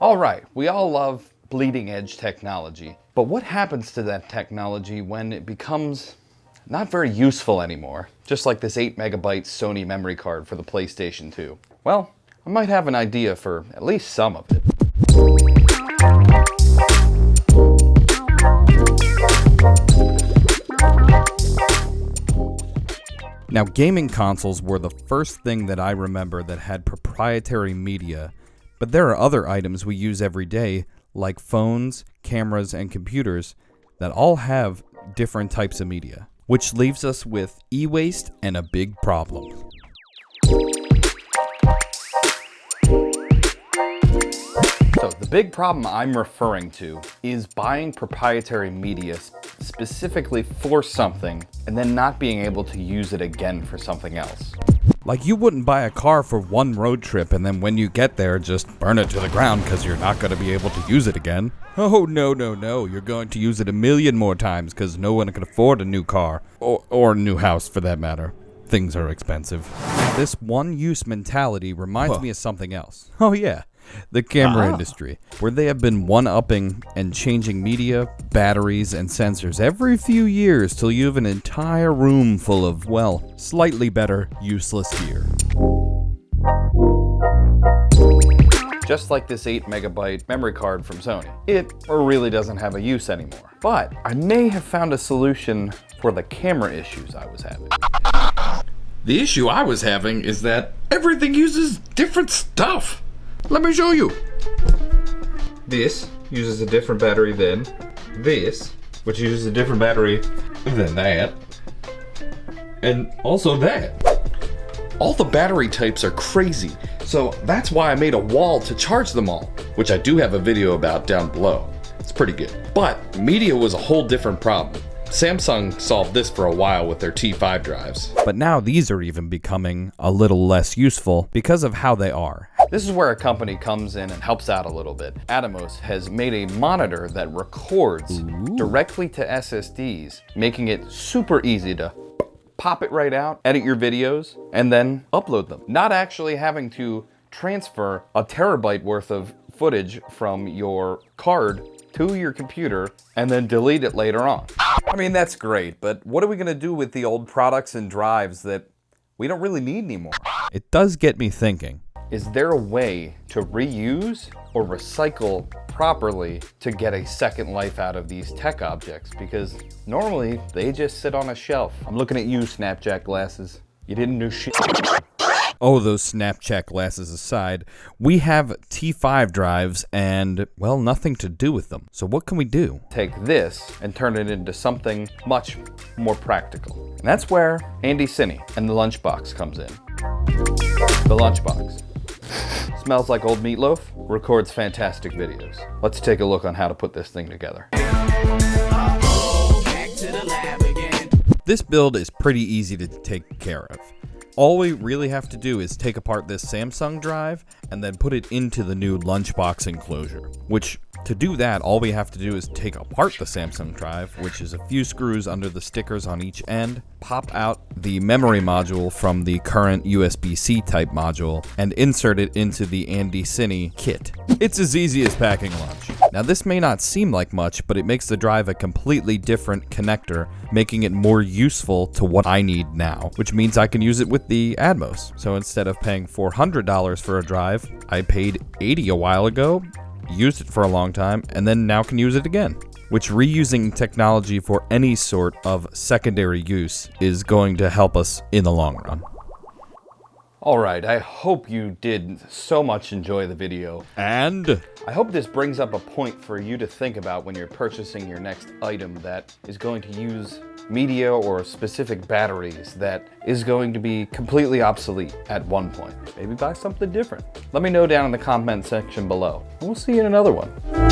All right, we all love bleeding edge technology, but what happens to that technology when it becomes not very useful anymore? Just like this 8 megabyte Sony memory card for the PlayStation 2. Well, I might have an idea for at least some of it. Now, gaming consoles were the first thing that I remember that had proprietary media, but there are other items we use every day, like phones, cameras, and computers, that all have different types of media, which leaves us with e-waste and a big problem. So the big problem I'm referring to is buying proprietary media specifically for something and then not being able to use it again for something else. Like, you wouldn't buy a car for one road trip and then when you get there just burn it to the ground because you're not going to be able to use it again. Oh, no, you're going to use it a million more times because no one can afford a new car, or a new house for that matter. Things are expensive. This one-use mentality reminds me of something else. Oh yeah, the camera industry, where they have been one-upping and changing media, batteries, and sensors every few years till you have an entire room full of, well, slightly better, useless gear. Just like this 8 megabyte memory card from Sony. It really doesn't have a use anymore. But I may have found a solution for the camera issues I was having. The issue I was having is that everything uses different stuff. Let me show you. This uses a different battery than this, which uses a different battery than that, and also that. All the battery types are crazy, so that's why I made a wall to charge them all, which I do have a video about down below. It's pretty good. But media was a whole different problem. Samsung solved this for a while with their T5 drives. But now these are even becoming a little less useful because of how they are. This is where a company comes in and helps out a little bit. Atomos has made a monitor that records directly to SSDs, making it super easy to pop it right out, edit your videos, and then upload them. Not actually having to transfer a terabyte worth of footage from your card to your computer and then delete it later on. I mean, that's great, but what are we gonna do with the old products and drives that we don't really need anymore? It does get me thinking. Is there a way to reuse or recycle properly to get a second life out of these tech objects? Because normally they just sit on a shelf. I'm looking at you, Snapchat glasses. You didn't do shit. Oh, those Snapchat glasses aside, we have T5 drives and, well, nothing to do with them. So what can we do? Take this and turn it into something much more practical. And that's where AndyCine and the Lunchbox comes in. The Lunchbox. Smells like old meatloaf, records fantastic videos. Let's take a look on how to put this thing together. This build is pretty easy to take care of. All we really have to do is take apart this Samsung drive and then put it into the new Lunchbox enclosure. Which, to do that, all we have to do is take apart the Samsung drive, which is a few screws under the stickers on each end, pop out the memory module from the current USB-C type module, and insert it into the AndyCine kit. It's as easy as packing lunch. Now, this may not seem like much, but it makes the drive a completely different connector, making it more useful to what I need now, which means I can use it with the Atomos. So instead of paying $400 for a drive, I paid $80 a while ago, used it for a long time, and then now can use it again. Which, reusing technology for any sort of secondary use is going to help us in the long run. All right, I hope you did so much enjoy the video. And I hope this brings up a point for you to think about when you're purchasing your next item that is going to use media or specific batteries that is going to be completely obsolete at one point. Maybe buy something different. Let me know down in the comment section below. And we'll see you in another one. I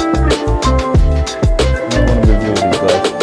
don't want to review these guys.